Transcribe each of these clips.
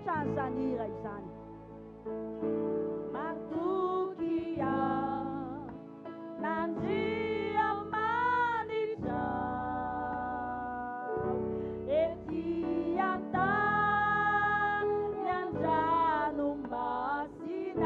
Tanzania isan. Matukia nanjia manisa etianta nyanjanum basin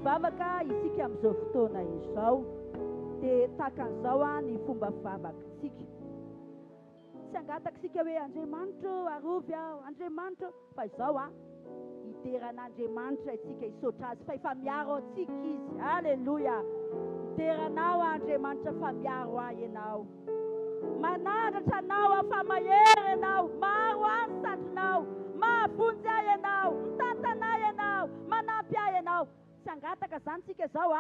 Vavaka isika amin'izao fotoana izao dia tahaka an'izao ny fomba fivavakantsika. Tsy angatakisika hoe Andriamanitra arovy aho, Andriamanitra fa izao iteran'Andriamanitra isika hisaotra azy fa efa miaro antsika izy. Aleluia. Iteranao Andriamanitra fa miaro ahy ianao. Manandratra anao fa mahery ianao, maro any sandrinao, mahavonjy ahy ianao, mitantana ianao, manampy ahy ianao. Tsy angataka zany tsika izao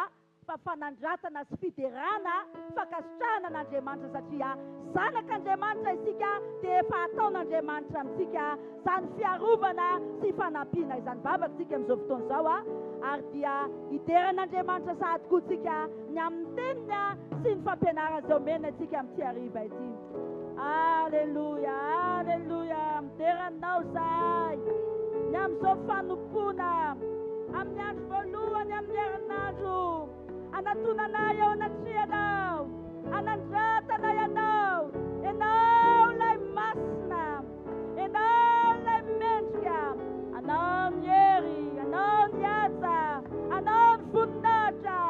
fa fanandratana sy fiderana fakasitrahana n'Andriamanitra satria zanak'Andriamanitra isika dia efa ataon'Andriamanitra amintsika zany fiarovana sy fanampiana izany vavakantsika amin'izao fotoana izao ary dia hideran'Andriamanitra sahady koa tsika ny amin'ny teniny sy ny fampianarana izao mena tsika amin'ity hariva ity. Aleluia, aleluia, mideranao zahay ny amin'izao fanompona amin'ny andro voalohany amin'ny herinandro. Anatonanay ao anatrianao, anandratana ianao, ianao ilay masina, ianao ilay mendrika, anao ny hery, anao ny haja, anao ny voninahitra,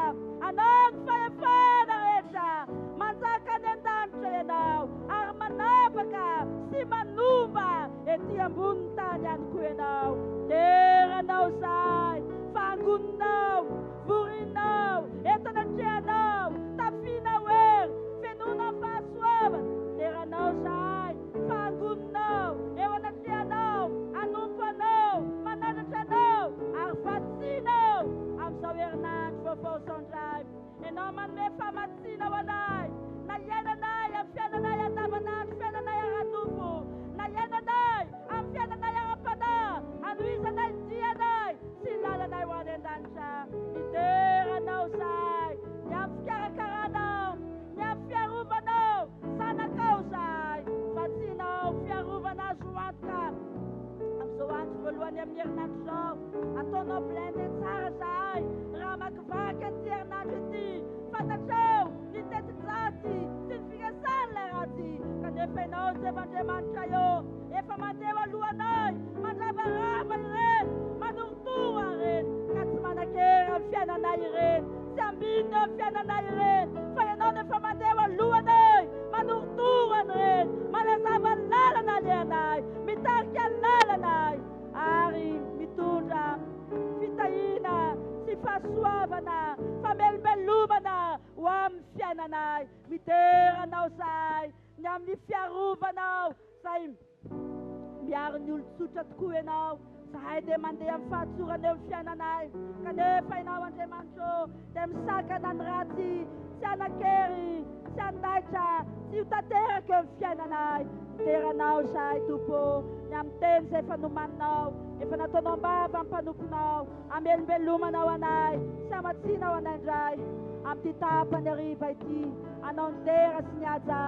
anao ny fahefana rehetra, manjaka ny an-danitra ianao ary manapaka sy manomba ety ambonin'ny tany ihany koa ianao. Teranao zahay, fangoninao, vorinao, eto anatrehanao, tafianao hery, fenonao fahasoavana. Teranao zahay, fangoninao, eo anatrehanao, anompanao, mananatranao, ary vatsianao amin'izao herinandro vaovao sondray. Ianao manome famatsiana ho anay, na iainanay amin'ny fiainanay andavanandro, fiainanay ara-dofo, na iainanay amin'ny fiainanay ara-panahy, anohizanay dianay, momento zao ataonao blende tsara zahay raha makivaky an'ity herinandro ity fantatrao ny tetidraty sy ny fiasan'ilay raha ty kanefa ianao Jevan'Andriamanitra eo efa mandeha alohanay mandrabaraba ireny manorotora ireny ka tsy manan-kera amin'ny fiainanay ireny tsy ambinina amin'ny fiainanay ireny fa ianao nefa mandeha alohanay manorotora an'ireny manazava ny lalana alehanay mitarika ny lalanay ary mitondra fitahina sy fahasoavana famelobelomana ho amin'ny fiainanay mideranao zahay ny amin'ny fiarovanao zay miaro ny olon-tsotra tokoa ianao zahay dia mandeha amin'ny fahatsorana eo amin'ny fiainanay kanefa ianao Andriamanitra dia misakana ny ratsy tsy hanan-kery tsy handaitra tsy ho tanteraka eo amin'ny fiainanay mideranao zahay tompo ny amin'ny teny izay efa nomaninao efa nataonao mbava amin'ny mpanomponao amelombelomanao anay sy hamatsinao anay indray amin'ny tapany hariva ity anao ny tera sy ny haja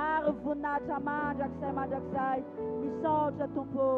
ary voninahitra mandrakizay misaotra tompo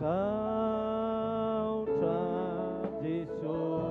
saotra Jesosy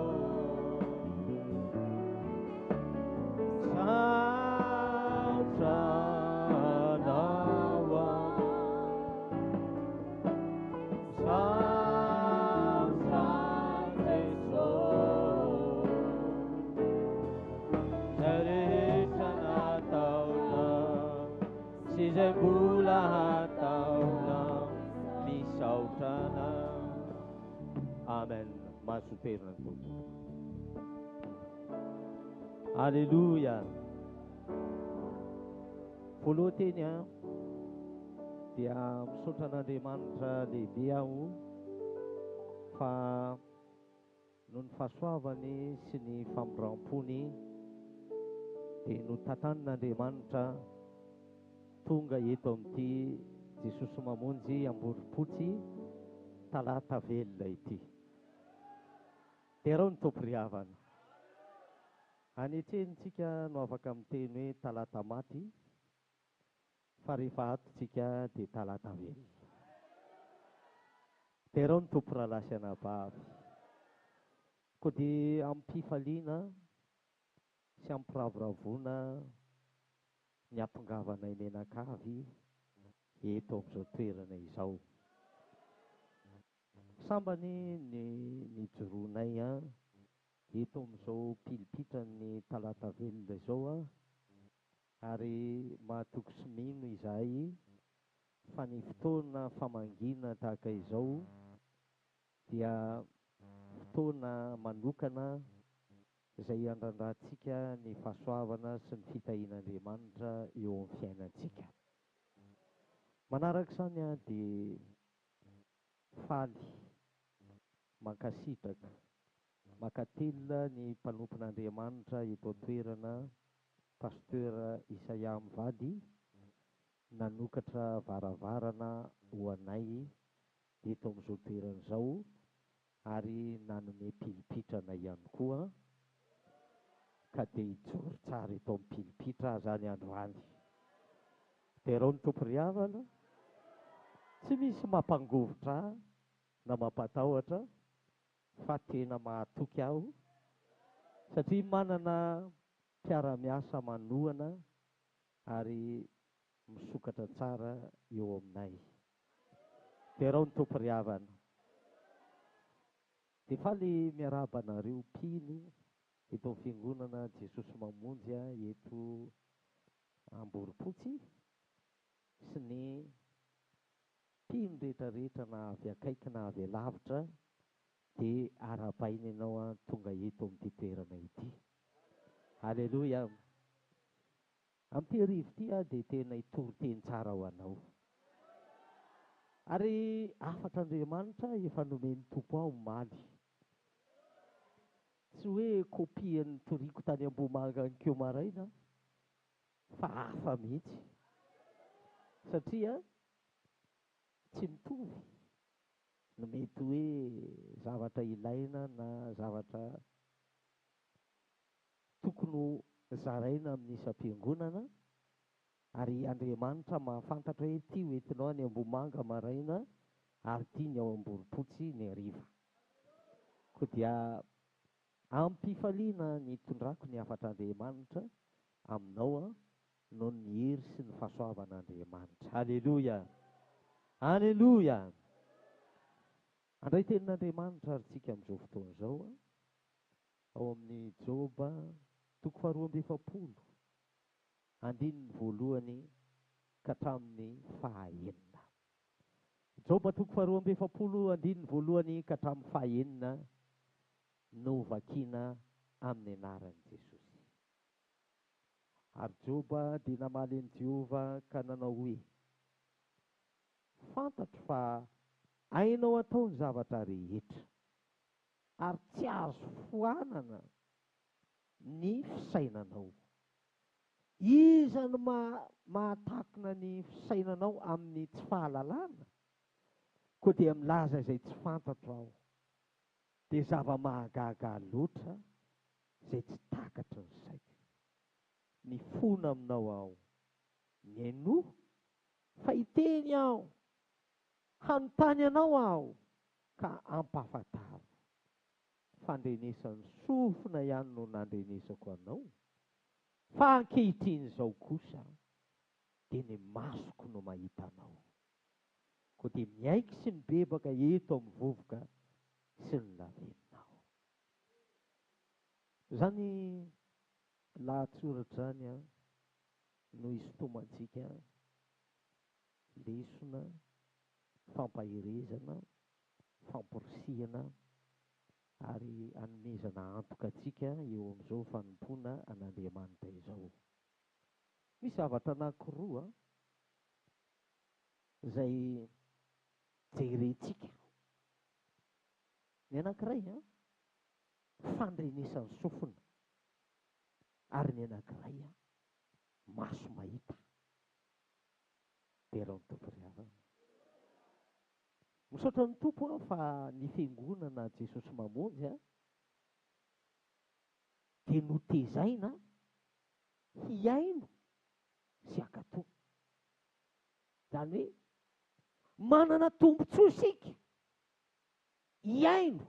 Haleluya. Voaloha teny dia misaotra an'Andriamanitra lehibe aho fa noho ny fahasoavany sy ny famoram-pony dia notantanin'Andriamanitra tonga eto amin'ity Jesosy mamonjy Amboripotsy talata velona ity. Terao ny tompom-piriavana. Anetrenintsika no afaka miteny hoe talata maty fa rehefa atontsika dia talata velona. Terao ny tompo-ralasy anabavy. Koa dia ampifaliana sy ampiravoravoana ny ampongavanay menakavy eto amin'izao toerana izao. Sambany ny joronay eto amin'izao pilipitra ny talata velona izao ary mahatoky sy mino izahay fa ny fotoana famangina tahaka izao dia fotoana manokana izay andrandratsika ny fahasoavana sy ny fitahian'Andriamanitra eo amin'ny fiainantsika. Manaraka izany dia faly mankasitraka makatelina ny mpanompon'Andriamanitra eto toerana pasteur Isaia Mivady nanokatra varavarana ho anay eto amin'izao toerana izao ary nanome pilipitrana ihany koa ka dia hijoro tsara eto amin'ny pilipitra zany androany. Terao ny tompom-piriavana. Tsy misy mampangovotra na mampatahotra fa tena mahatoky aho satria manana mpiara-miasa manohana ary misokatra tsara eo aminay. Terao ny tompom-piriavana. Dia faly miarahaba anareo mpino eto amin'ny fiangonana Jesosy mamonjy eto Amboripotsy sy ny mpino rehetrarehetra na avy akaiky na avy alavitra dia arabaina ianao tonga eto amin'ity toerana ity. Haleluya. Amin'ity arivo ity dia tena hitoro-teny tsara ho anao. Ary afatr'Andriamanitra efa nomeny tompo aho maly. Tsy hoe kopian'ny toriko tany Ambomanga ankeo maraina, fa hafa mihitsy. Satria tsy mitovy no mety hoe zavatra ilaina na zavatra tokony ho zaraina amin'ny isam-piangonana, ary Andriamanitra mahafantatra hoe ty hoentinao any Ambomanga maraina ary ty ny ao Amboropotsy ny hariva. Koa dia ampifaliana ny tondrako ny afatr'Andriamanitra aminao noho ny hery sy ny fahasoavan'Andriamanitra. Aleloia, aleloia. Andray tenin'Andriamanitra ary tsika amin'izao fotoana izao ao amin'ny Joba 2:20 andininy voalohany ka hatramin'ny fahaenina. Joba 2:20 andininy voalohany ka hatramin'ny fahaenina no vakiana amin'ny anaran'i Jesosy. Ary Joba dia namaly an'i Jehovah ka nanao hoe: fantatro fa hainao atao ny zavatra rehetra ary tsy azo foanana ny fisainanao. Iza no mahatakona ny fisainanao amin'ny tsy fahalalana? Koa dia milaza izay tsy fantatro aho. Dia zava-mahagaga loatra izay tsy takatry ny saiko. Mifona aminao aho, miainoho fa hiteny aho, hanontany anao aho ka ampahafantaro. Fandrenesan'ny sofina ihany no nandrenesako anao, fa ankehitriny izao kosa dia ny masoko no mahita anao. Koa dia miaiky sy mibebaka eto amin'ny vovoka sy ny lavenonao. Zany lahatsoratra zany no isotomantsika lesona, fampaherezana, famporisihana ary anomezana antoka antsika eo amin'izao fanompoana an'Andriamanitra izao. Misy zavatra anankiroa izay jerentsika. Ny anankiray fandrenesan'ny sofina, ary ny anankiray maso mahita. Dia raha ny tompo ry havana. Misaotra ny tompo fa ny fiangonana Jesosy mamonjy dia notezaina hiaino sy hakatò. Zany hoe manana tombontsoa isika hiaino,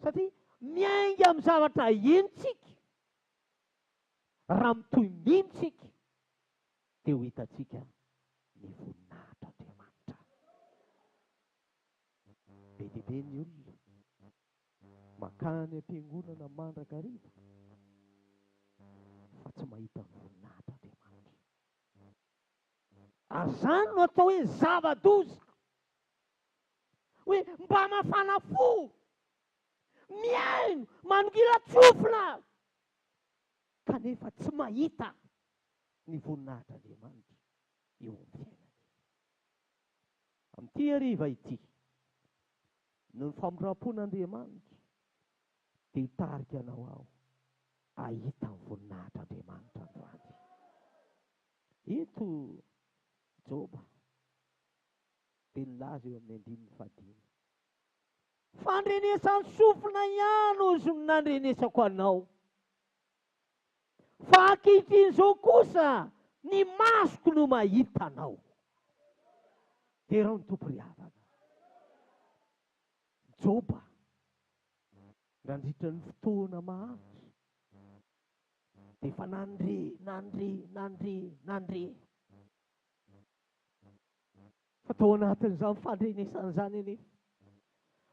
satria miainga amin'ny zavatra henontsika. Raha mitohy mintsika dia ho hitantsika ny voninahitran'Andriamanitra. Be dia be ny olona makany am-piangonana mandrakariva fa tsy mahita ny voninahitran'Andriamanitra. Ary zany no atao hoe zava-doza, hoe mba mafana fo, miaino, manongila-tsofina, kanefa tsy mahita ny voninahitran'Andriamanitra eo amin'ny fiainany. Amin'ity hariva ity no ny famindrapon'Andriamanitra dia hitarika anao aho ahita ny voninahitran'Andriamanitra androany. Eto Joba dia nilaza eo amin'ny 5:5. Fandrenesan'ny sofina ihany ozy no nandrenesako anao, fa ankehitriny kosa ny masoko no mahita anao. Dia raha ny tompo ry havana. Joba nandritra ny fotoana maharitra dia fa nandre. Fa tao anatin'izany fandrenesan'izany anefa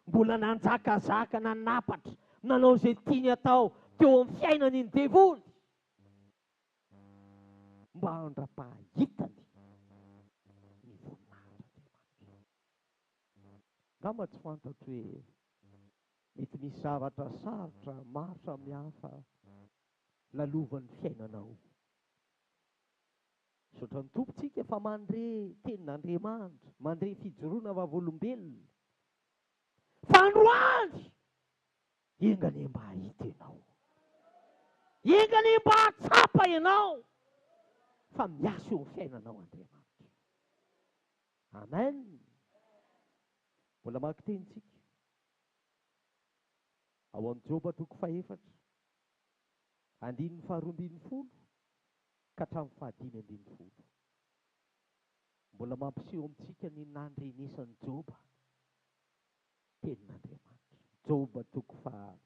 mbola nanjakazaka, nanapatra, nanao izay tiany atao teo amin'ny fiainany ny devony, mba handra-pahitany ny voninahitran'Andriamanitra. Angamba tsy fantatro hoe mety misy zavatra sarotra maro samihafa lalovan'ny fiainanao. Saotra ny tompontsika fa mandre tenin'Andriamanitra, mandre fijoroana vavolombelona. Fa androany, engany mba hahita ianao. Engany mba hatsapa ianao. Fa miasa eo amin'ny fiainanao Andriamanitra. Amen. Mbola maki tenitsika. Ao amin'ny Joba 4:4. 2:12 ka hatramin'ny 5:12. Mbola mampiseho amintsika ny nandrenesan'i Joba tenin'Andriamanitra. Joba 4:4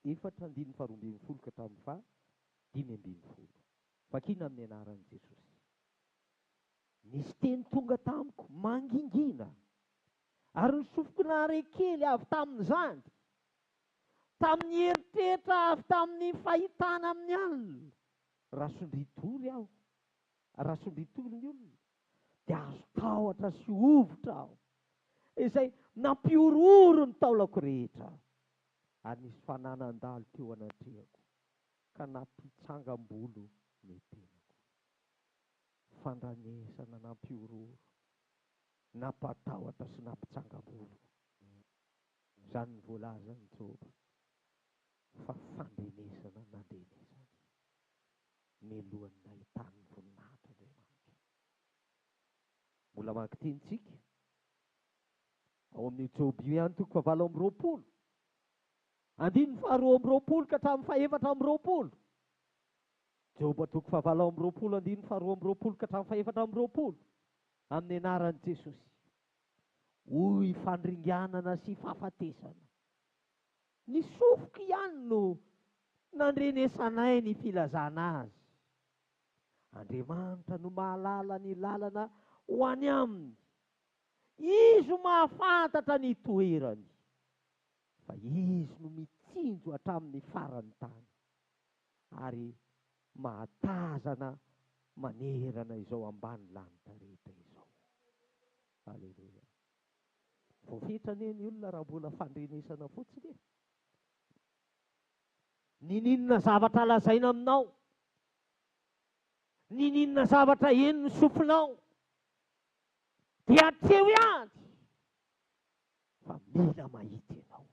2:12 ka hatramin'ny 5:12. Vakina amin'ny anaran'i Jesosy. Nisy teny tonga tamiko mangingina, ary nisofoko narekely avy tamin'izany, tamin'ny eritreritra avy tamin'ny fahitana amin'ny alina. Rasondritory aho, rasondritory ny olona, dia azo tahotra sy ovotra aho, izay nampiororo ny taolako rehetra. Ary nisy fananan-dalo teo anatrehako, ka nampitsangam-bolo ny tenako. Fandranesana, nampiororo, nampatahotra sy nampitsangam-bolo. Izany ny voalazan'ny Joba. Fa fandrenesana nandrenesana melohan'ny nahitany voninahitra Andriamanitra. Mbola maki tenitsika ao amin'ny Joba io ihany 4:20. 2:20 ka hatramin'ny 4:20. Joba 4:20, 2:20 ka hatramin'ny 4:20. Amin'ny anaran'i Jesosy. Hoy fandringanana sy fahafatesana. Ny sofoka ihany no nandrenesanay ny filazana azy. Andriamanitra no mahalala ny lalana ho any aminy. Izy no mahafantatra ny toerany. Fa izy no mitsinjo hatramin'ny faran'ny tany. Ary mahatazana manerana izao ambany lanitra rehetra izao. Halleluja. Voafetra anie ny olona raha mbola fandrenesana fotsiny. Nininona zavatra lazaina aminao, nininona zavatra eny ny sofinao, dia atreo ihany. Fa mila mahita ianao.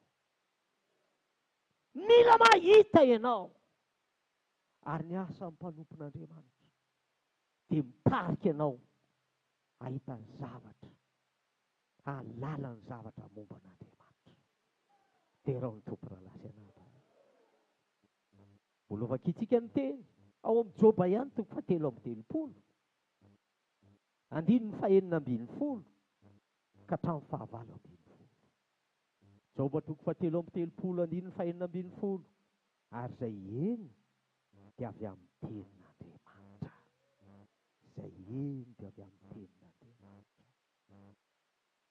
Mila mahita ianao. Ary ny asan'ny mpanompon'Andriamanitra dia mitarika ianao ahita ny zavatra, hahalala ny zavatra momba an'Andriamanitra. Terao ny tompona lasy anao. Mbola vakitsika ny teny ao amin'ny Joba ihany 4:30. 2:19 ka hatramin'ny 5:20. Joba 4:30, 2:19. Ary izay eny dia avy amin'ny tenin'Andriamanitra. Izay eny dia avy amin'ny tenin'Andriamanitra.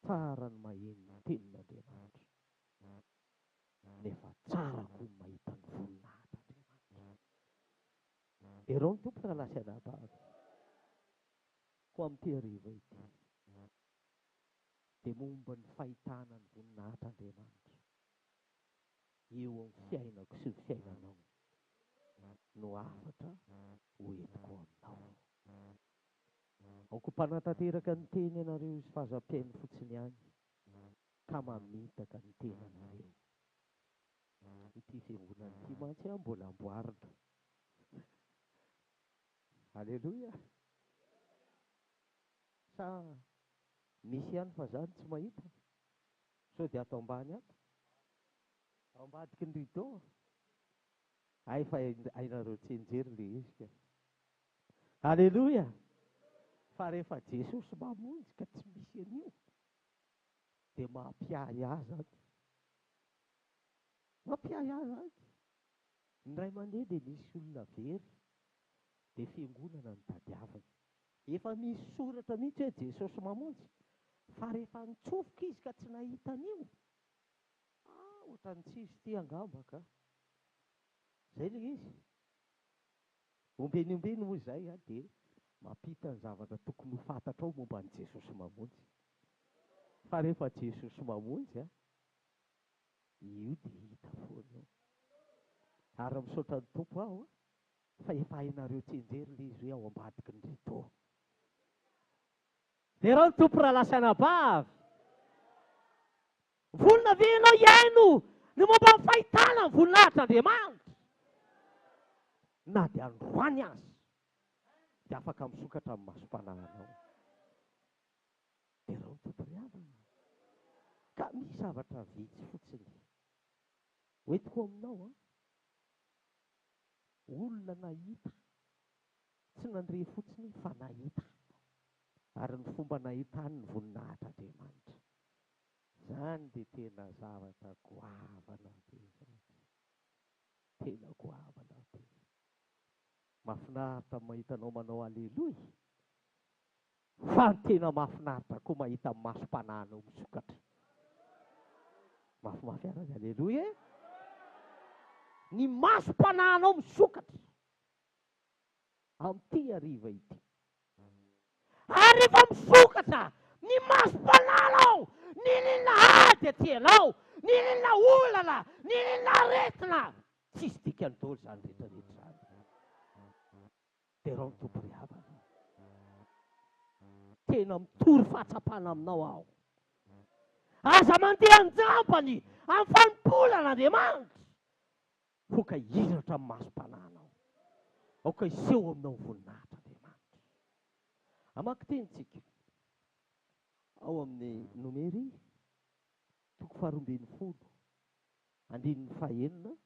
Tsara ny maheno ny tenin'Andriamanitra. Nefa tsara koa ny mahita ny voninahitra Andriamanitra. Erao ny tompona lasy anabavy. Ho amin'ity hariva ity. Dia momba ny fahitana ny voninahitra Andriamanitra eo amin'ny fiainako sy ny fiainanao no afatra ho entiko aminao. Aoko mpanatanteraka ny teny ianareo izy fahazam-piaino fotsiny ihany, ka mamitaka ny tenanareo. Ity fiangonana ity mantsy aho mbola amboarina. Halleluja. Sa misy ihany fa zany tsy mahita, sao dia ato ambany ato, ao ambadiky ny rideau. Ay fa hainareo tsenjery le izy ka. Halleluja. Fa rehefa Jesosy mamonjy ka tsy misy an'io, dia mampiahy azy ato. Mampiahy azy ato. Ny ray aman-dreny dia nisy olona very, dia fiangonana ny tadiavany. Efa misy soratra mihitsy hoe Jesosy mamonjy. Fa rehefa nitsofoka izy ka tsy nahita an'io, ohatran'ny tsisy ty angamba ka. Zay le izy. Ombeny moa izay dia mampita ny zavatra tokony ho fantatra ao momba ny Jesosy mamonjy. Fa rehefa Jesosy mamonjy, io dia hita foana eo. Ary misaotra ny tompo aho, fa efa hainareo tsenjery le izy hoe ao ambadiky ny rideau. Dia rao ny tompo raha lasana bavy. Volona ve ianao iaino ny momba ny fahitana ny voninahitran'Andriamanitra. Na dia androany azy dia afaka misokatra amin'ny masom-panahinao. Dia rao ny tompo ry havana. Ka misy zavatra vitsy fotsiny hoentiko aminao a. Olona nahita, tsy nandre fotsiny fa nahita. Ary ny fomba nahitany ny voninahitran'Andriamanitra. Zany dia tena zavatra goavana be izany. Tena goavana be. Mahafinaritra mahitanao manao aleloia. Fa ny tena mahafinaritra koa mahita masom-panahinao misokatra. Mafimafy araka aleloia. Ny masom-panahinao misokatra amin'ity hariva ity. Ary rehefa misokatra ny masom-panahinao, ny lina ady aty anao, ny lina olana, ny lina aretina, tsisy dikany daholo zany rehetrarehetra zany. Dia rao ny tompo ry havana. Tena mitory fahatsapana aminao aho. Aza mandeha anjambany amin'ny fanompolan'Andriamanitra. Foka hiratra amin'ny masom-panahinao. Aoka hiseho aminao voninahitran'Andriamanitra. Amaky tenitsika ao amin'ny Nomery 12:12 andininy 9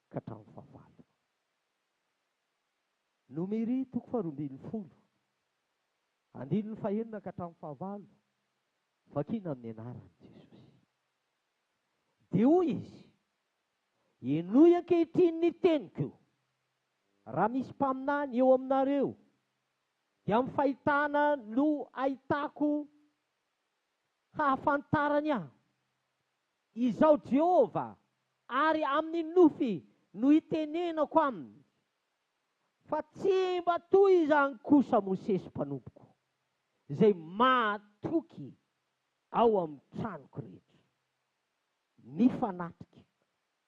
ka hatramin'ny 19. Nomery 12:12 andininy 9 ka hatramin'ny 19. Vakina amin'ny anaran'i Jesosy. Dia hoy izy, enoy ankehitriny ny teniko. Raha misy mpaminany eo aminareo, dia amin'ny fahitana no ahitako hahafantarany aho. Izao Jehova, ary amin'ny nofy no hitenenako aminy. Fa tsy mba toy izany kosa Mosesy mpanompoko, izay mahatoky ao amin'ny tranoko rehetra. Mifanatrika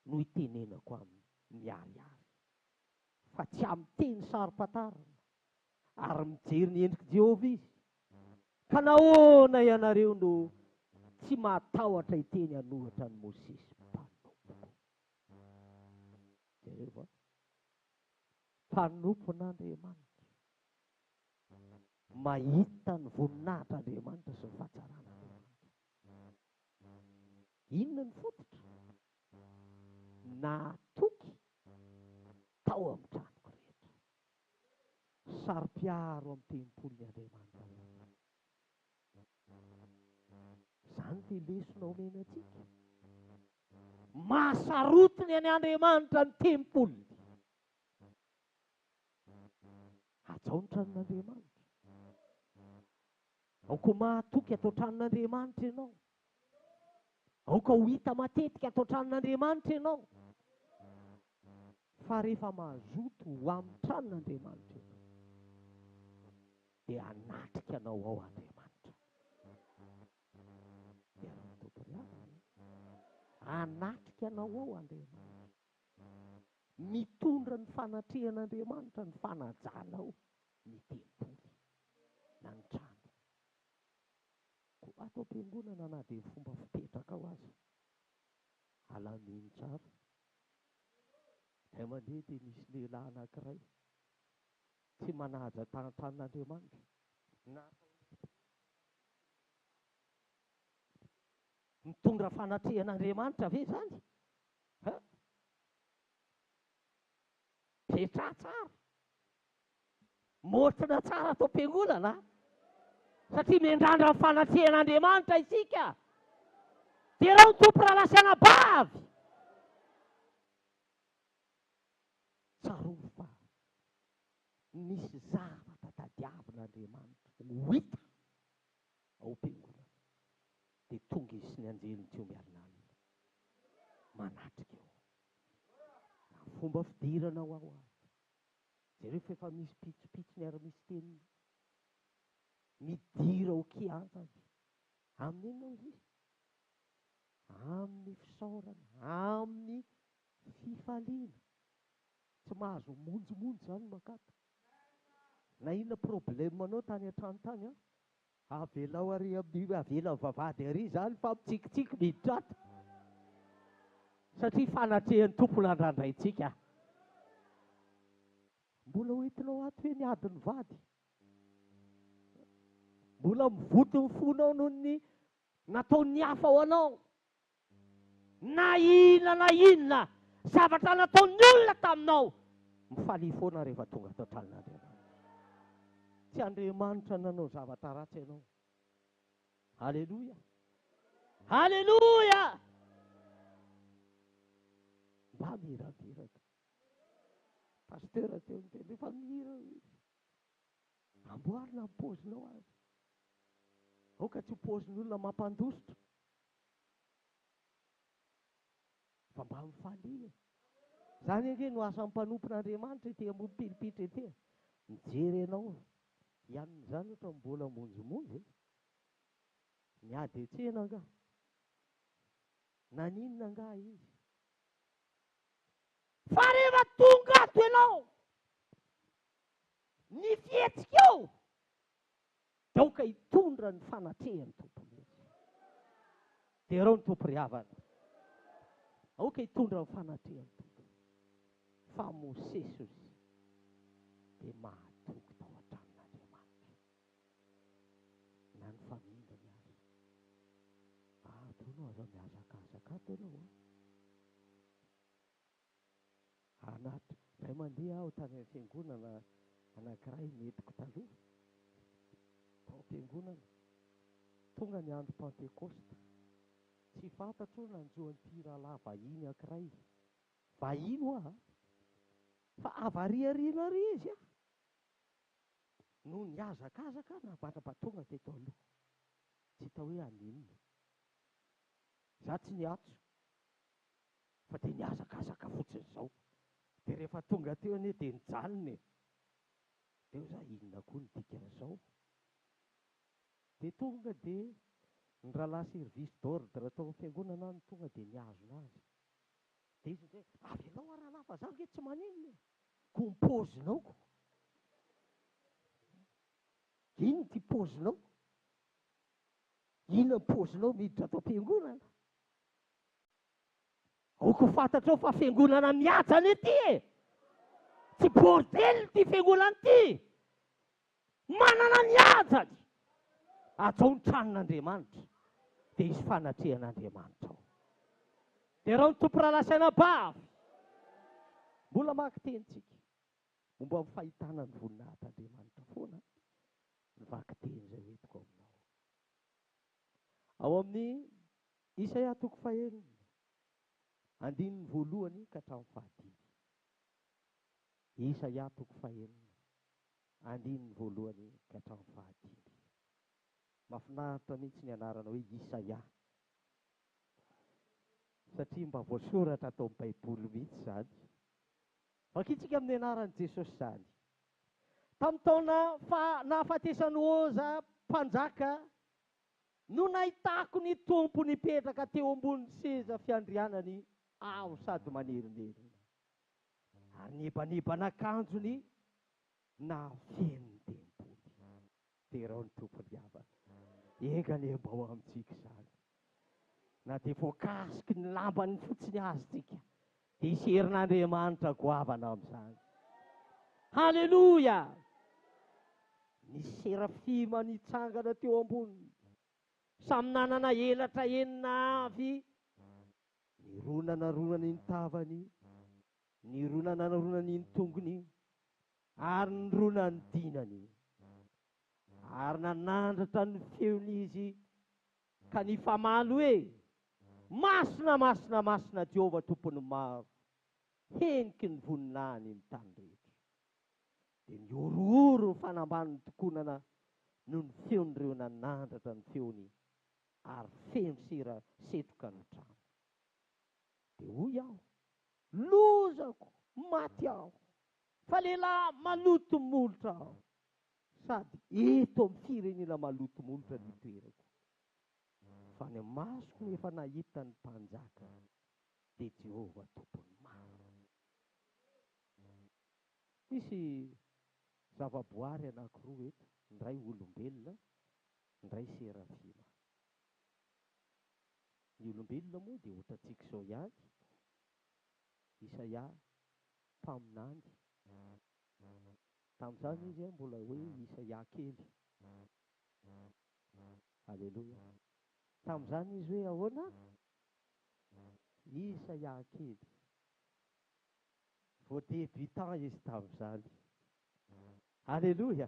no hitenenako aminy miariary. Fa tsy amin'ny teny sarom-patarana, ary mijery ny endrik'i Jehova izy. Ka nahoana ianareo no tsy matahotra hiteny anohatra ny Mosesy mpanompoko. Jereo va? Mpanompon'Andriamanitra, mahita ny voninahitran'Andriamanitra sy ny fahatsaràn'Andriamanitra. Inona ny fototra? Nahatoky tao amin'ny tranoko rehetra. Saro-piaro amin'ny tempolin'ny Andriamanitra. Zany dia lesona omena antsika. Mahasarotiny any Andriamanitra ny tempoliny. Atao ny tranon'Andriamanitra. Aoka mahatoky atao tranon'Andriamanitra ianao. Aoka ho hita matetika atao tranon'Andriamanitra ianao. Fa rehefa mazoto ho amin'ny tranon'Andriamanitra ianao, dia anatrika anao ao Andriamanitra. Dia raha tomporiavana, anatrika anao ao Andriamanitra. Mitondra ny fanatrehan'Andriamanitra ny fanajanao ny tempoly na ny trano. Atao am-piangonana na dia fomba fipetraka ao aza. Alaminy tsara. Izay mandeha dia misy lehilahy anankiray tsy manaja tranon'Andriamanitra. Mitondra fanatrehan'Andriamanitra ve zany? Petra tsara. Motrina tsara atao am-piangonana. Satria miandrandra ny fanatrehan'Andriamanitra isika. Dia rao ny tompo raha lasana bavy. Tsaroa fa misy zavatra tadiavin'Andriamanitra ho hita ao am-piangonana. Dia tonga izy sy ny anjeliny tsy ho miarina aminy. Manatrika eo. Fomba fidirana ao aho. Jereo fa efa misy pitsopitso ny ara-misy teniny. Midira ho kiantana. Amin'ny inona izy? Amin'ny fisaorana, amin'ny fifaliana. Tsy mahazo monjomonjo zany makata. Na inona problème anao tany an-trano tany, Avelao ary avela vavady ary zany fa mitsikitsiky midratra. Satria fanatrehan'ny tompony andrandraitsika. Mbola hoentinao ato hoe niady ny vady. Mbola mivoto ny fonao noho ny nataony hafa ho anao. Na inona zavatra nataony olona taminao, mifaly foana rehefa tonga ato an-tranon'Andriamanitra. Tsy Andriamanitra nanao zavatra ratsy ianao. Haleluya. Haleluya. Mba miraviraka. Pasteur teo niteny rehefa mira amboarina ny paozinao azy. Aoka tsy paozin'olona mampandositra. Fa mba mifalia. Zany ange no asan'ny mpanompon'Andriamanitra ity ambony pilipitra ity. Mijery anao. Ihan'izany ohatra mbola monjomonjy. Niady etsena nga. Naninona nga izy. Fa rehefa tonga ato ianao, ny fihetsika eo, dia aoka hitondra ny fanatrehany tompony. Dia rao ny tompo ry havana. Aoka hitondra ny fanatrehany tompony. Fa Mosesy izy dia mahatoky tao an-tranon'Andriamanitra. Na ny famindra miasa. Ato ianao aza miazakazaka ato ianao. Anaty iray mandeha aho tany amin'ny fiangonana anankiray netiko taloha. Tao am-piangonana. Tonga ny andro Pentekosta. Tsy fantatro nanjoan'ity rahalahy vahiny anankiray. Vahiny hoa. Fa avariariana ry izy a. No niazakazaka navatra tonga teto aloha. Tsy hita hoe aninona. Za tsy niatso. Fa dia niazakazaka fotsiny izao. Dia rehefa tonga teo ane dia nijanony. Teo za inona koa ny dikan'izao. Dia tonga dia ny rahalahy service d'ordre tao amin'ny fiangonana ny tonga dia niazona azy. Dia izy ndray, avelao rahalahy fa za nge tsy maninona. Ko ny paozinao ko. Ino ty paozinao? Inona ny paozinao miditra tao am-piangonana? Aoko fantatrao fa fiangonana mihatsana ety e. Tsy bordely ty fiangonana ty. Manana ny hajany. Atao ny tranon'Andriamanitra. Dia isy fanatrehan'Andriamanitra ao. Dia rao ny tompo rahalasana bavy. Mbola maka tenitsika. Momba amin'ny fahitana ny voninahit'Andriamanitra foana. Ny vaky teny izay hoentiko aminao. Ao amin'ny Isaia toko fahaenina. Andininy voalohany ka hatramin'ny fahadimy. Isaia toko fahaenina. Andininy voalohany ka hatramin'ny fahadimy. Mahafinaritra mihitsy ny anarana hoe Isaia. Satria mba voasoratra atao amin'ny Baiboly mihitsy izany. Vakitsika amin'ny anaran'i Jesosy izany. Tamin'ny taona nahafatesany Oza mpanjaka, no nahitako ny tompo nipetraka teo ambony seza fiandrianany aho sady manerinerina. Ary nebanebana akanjony na feno tempoly. Dia rao ny tompo diavana. Ega ne mba ho amintsika izany. Na dia voakasiky ny lambany fotsiny azy tsika. Dia iserin'Andriamanitra goavana amin'izany. Haleluya! Ny serafima nitsangana teo ambony. Samy nanana elatra enina avy. Ny ronana ny tavany. Ny ronana ny tongony. Ary ny ronany dinany. Ary nanandratra ny feon'izy. Ka ny famaly hoe, masina Jehova tompony maro. Heniky ny voninahiny ny tany rehetra. Dia niorooro ny fanambany tokonana no ny feon'ireo nanandratra ny feony. Ary feno sera setroka ny trano. Dia hoy aho, lozako, maty aho. Fa lehilahy maloto molotra aho. Sady eto amin'ny firenena maloto molotra ny toerako. Fa ny masoko efa nahita ny mpanjaka. Dia Jehova tompony maro. Misy zavaboary anankiroa eto. Ny iray olombelona, ndray serafima. Ny olombelona moa dia ohatratsika izao ihany. Isaia mpaminany. Tamin'izany izy mbola hoe Isaia kely. Alleloia. Tamin'izany izy hoe ahoana? Isaia kely. Vao débutant izy tamin'izany. Alleloia.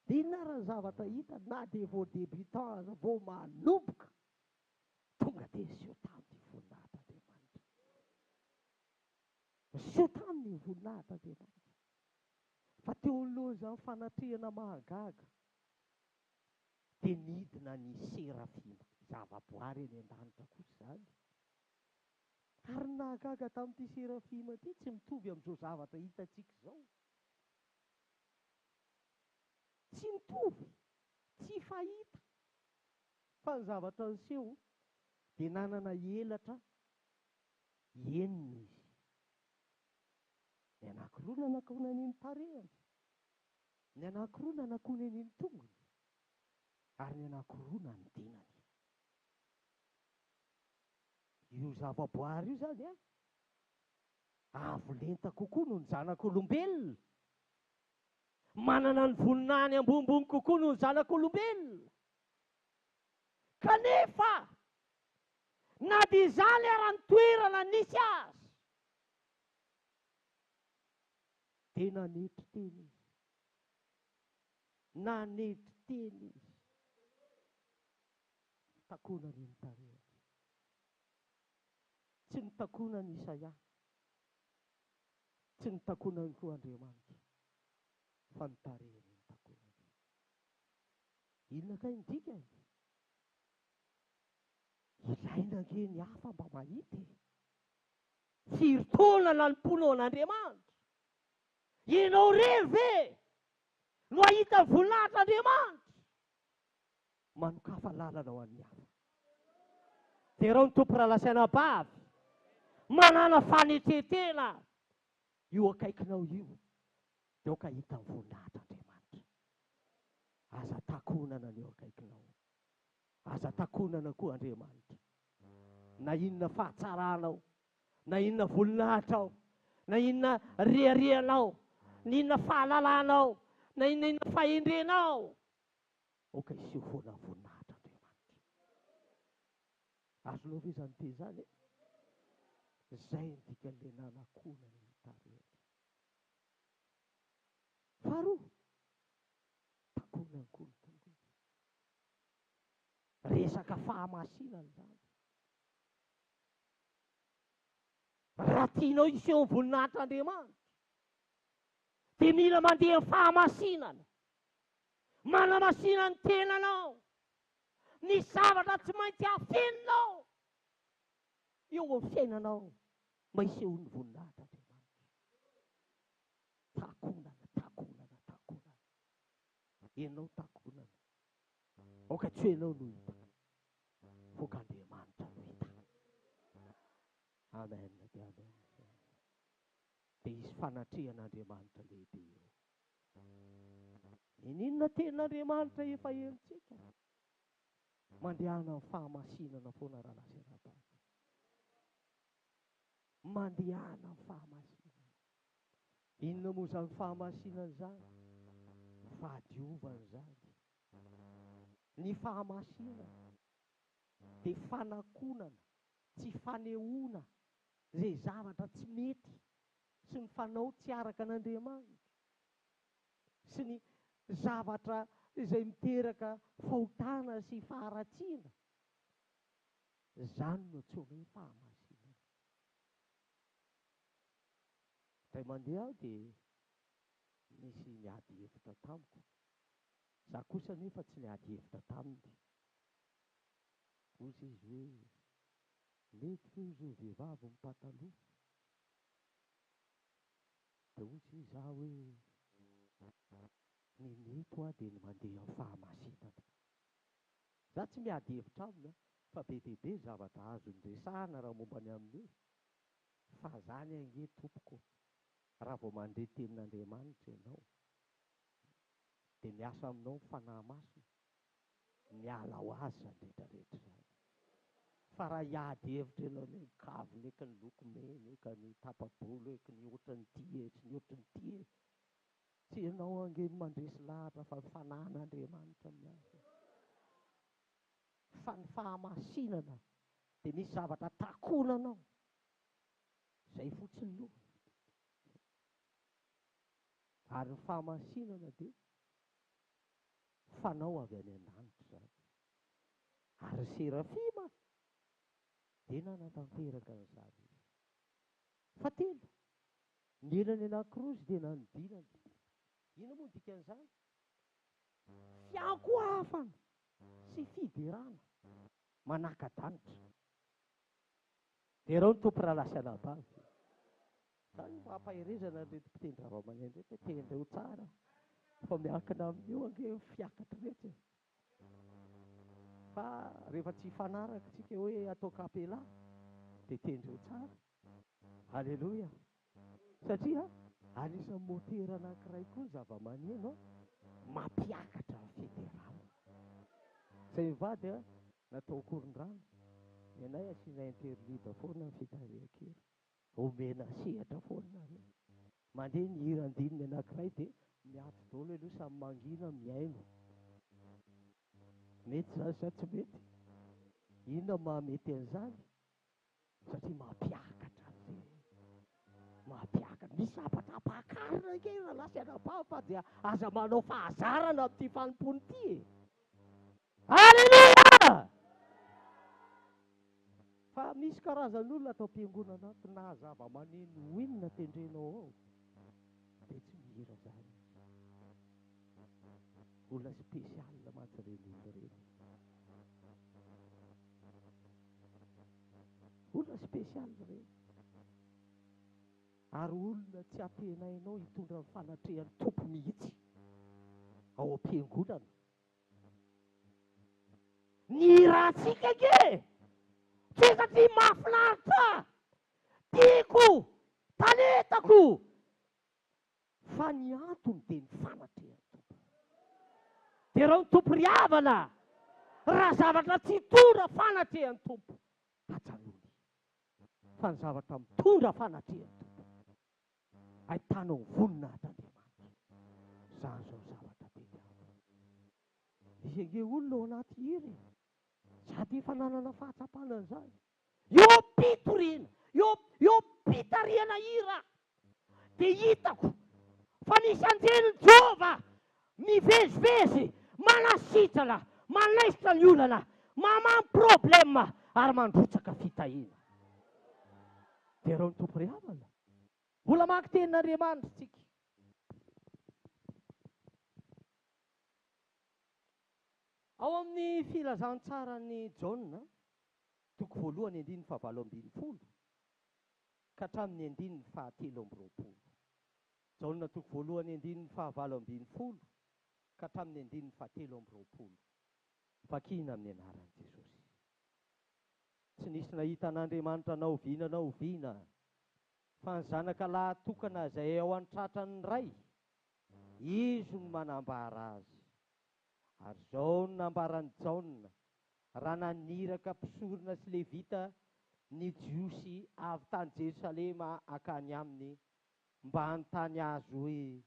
Dia inona ny zavatra hita na dia vao débutant aza vao manomboka tonga dia seho tamin'ny voninahitran'Andriamanitra. Seho tamin'ny voninahitran'Andriamanitra. Fa teo aloha izany fanatrehana mahagaga dia nidina ny serafima, zavaboary eny an-danitra kosa izany. Ary nahagaga tamin'ity serafima ity tsy mitovy amin'izao zavatra hitantsika izao. Tsy mitovy, tsy fahita. Fa ny zavatra niseho dia nanana elatra enina izy. Ny anankiroa nanakona ny tarehany, ny anankiroa nanakona ny tongony, ary ny anankiroa nanodinany. Io zavaboary io izany avo lenta kokoa noho ny zanak'olombelona. Manana ny voninahiny ambonimbony kokoa noho ny zanak'olombelona. Kanefa na dia izany ary ny toerana nisy azy dia nanetry teny izy. Nanetry teny izy. Takonany ny tarehany. Tsy nitakonany Isaia. Tsy nitakonany koa Andriamanitra. Fa ny tarehany ny takonany. Inona kay ny dikany? Ilaina ange ny hafa mba mahita. Firintonana ny mponao an'Andriamanitra. Ianao rery ve no ahita ny voninahitran'Andriamanitra? Manokafa lalana ho an'ny hafa. Dia rao ny tomporalasaina bavy manana fanetretena io akaikinao io dia ka hita ny voninahitran'Andriamanitra. Aza takonana ny eo akaikinao. Aza takonana koa Andriamanitra. Na inona fahatsaranao, na inona volinahitrao, na inona riarianao, na inona fahalalanao, na inona fahendrenao, oka iseho foana ny voninahitran'Andriamanitra. Azonao ve izany te izany? Izay ny dikan'ilay nanakonany ny tarehany. Faharoa, takonany koa ny tongony. Resaka fahamasinana izany. Raha tianao iseho ny voninahitran'Andriamanitra dia mila mandeha amin'ny fahamasinana. Manamasina ny tenanao. Ny zavatra tsy maintsy hafeninao eo amin'ny fiainanao mba hiseho ny voninahitran'Andriamanitra. Takonana, takonana, takonana. Ianao takonana. Oka tsy ianao no hita. Foka Andriamanitra no hita. Amen. Dia amen. Dia izy fanatrehan'Andriamanitra lehibe eo. Inona tenan'Andriamanitra efa henontsika? Mandehana amin'ny fahamasinana foana raha lasaina bavy. Mandehana amin'ny fahamasinana. Inona moa izany fahamasinana izany? Fahadiovana izany. Ny fahamasinana dia fanakonana, tsy fanehoana izay zavatra tsy mety sy ny fanao tsy araka an'Andriamanitra, sy ny zavatra izay miteraka fahotana sy faharatsiana. Izany no antsoina hoe fahamasinana. Ray mandeha aho dia nisy niady hevitra tamiko. Za kosa nefa tsy niady hevitra taminy. Ozy izy hoe mety ve izy vehivavy mipataloha? Dia ozy za hoe ny mety ho dia ny mandeha amin'ny fahamasinana. Za tsy miady hevitra aminy fa be dia be zavatra azony resahana raha momba ny amin'ny fa zany ange tompoko. Raha vao mandeha tenin'Andriamanitra ianao dia miasa aminao ny fanahy masina. miala ho azy zany rehetrarehetra zany. Fa raha hiady hevitra ianao ny kaviny eky ny lokomeny eka ny tapabolo eky ny ohatran'ny ty tsy ny ohatran'ny ty tsy ianao angeny mandresy lahatra fa fanan'Andriamanitra miasa. Fa ny fahamasinana dia misy zavatra takonanao zay fotsiny no. Ary ny fahamasinana dia fanao avy any an-danitra zany. Ary serafima dia nanatanteraka an'izany. Fahatelo, ny elany anankiroa dia nanodinany. Ino moa dikan'izany? Fiankoavana sy fiderana manaka-danitra. Dia rao ny tompo raha lasa anabavy. Zany mampaherezana reto mpitendry zava-maneno reto hoe tendreo tsara fa miankina amin'io ange fiakatra rehetra. Fa rehefa tsy fanaraka tsika hoe atao kapela dia tendreo tsara. Alleloia. Satria anisan'ny motera anankiray koa ny zava-maneno mampiakatra ny fiderana. Zay mivady natao koron-drano, ianay asiana interlude foana ny fitarihan-kely. Omena sehatra foana. Mandeha ny hirandininy anankiray dia miato daholo aloha samy mangina miaino. Mety zany sa tsy mety? Inona mahamety an'izany? Satria mampiakatra an'izay. Mampiakatra. Misy zavatra ampakarina kely raha lasa anabavy fa dia aza manao fahazarana amin'ity fanompony ity. Alleluia! Fa misy karazan'olona atao am-piangonana ato na zava-maneno inona tendrenao ao dia tsy mihira zany. Olona spesialina mantsy ireny olona ireny. Olona spesialina ireny. Ary olona tsy ampihenainao hitondra ny fanatrehan'ny tompo mihitsy ao am-piangonana. Ny rahantsika ke tsy satria mahafinaritra tiako talentako fa ny antony dia ny fanatrehan'ny tompo. Dia raha ny tompo ry havana raha zavatra tsy hitondra fanatrehan'ny tompo tajanony. Fa ny zavatra mitondra fanatrehan'ny tompo ahitanao vonina at'Andriamanitra. Zany zao zavatra tediavina. Misy ange olona ao anaty hira sady efa nanana fahatsapana an'izany. Eo pitorina, eo pitariana hira dia hitako fa misy anjely Jehova mivezivezy manasitrana, manaisitra ny olana, mamamy problema ary mandrotsaka fitahiana. Dia rao ny tompo ry havana. Mbola maki tenin'Andriamanitra tsika. Ao amin'ny filazantsarany Jaona, toko voalohany andininy 7:20 ka hatramin'ny andininy 7:20. Jaona toko voalohany andininy 7:20 ka hatramin'ny andininy 7:20. Vakina amin'ny anaran'i Jesosy. Tsy nisy nahita an'Andriamanitra na oviana, fa ny zanaka lahy tokana izay ao an-tratrany ray, izy no manambara azy. Ary zao no nambaran'ny Jaona, raha naniraka mpisorona sy levita ny jiosy avy tany Jerosalema akany aminy mba hanontany azy hoe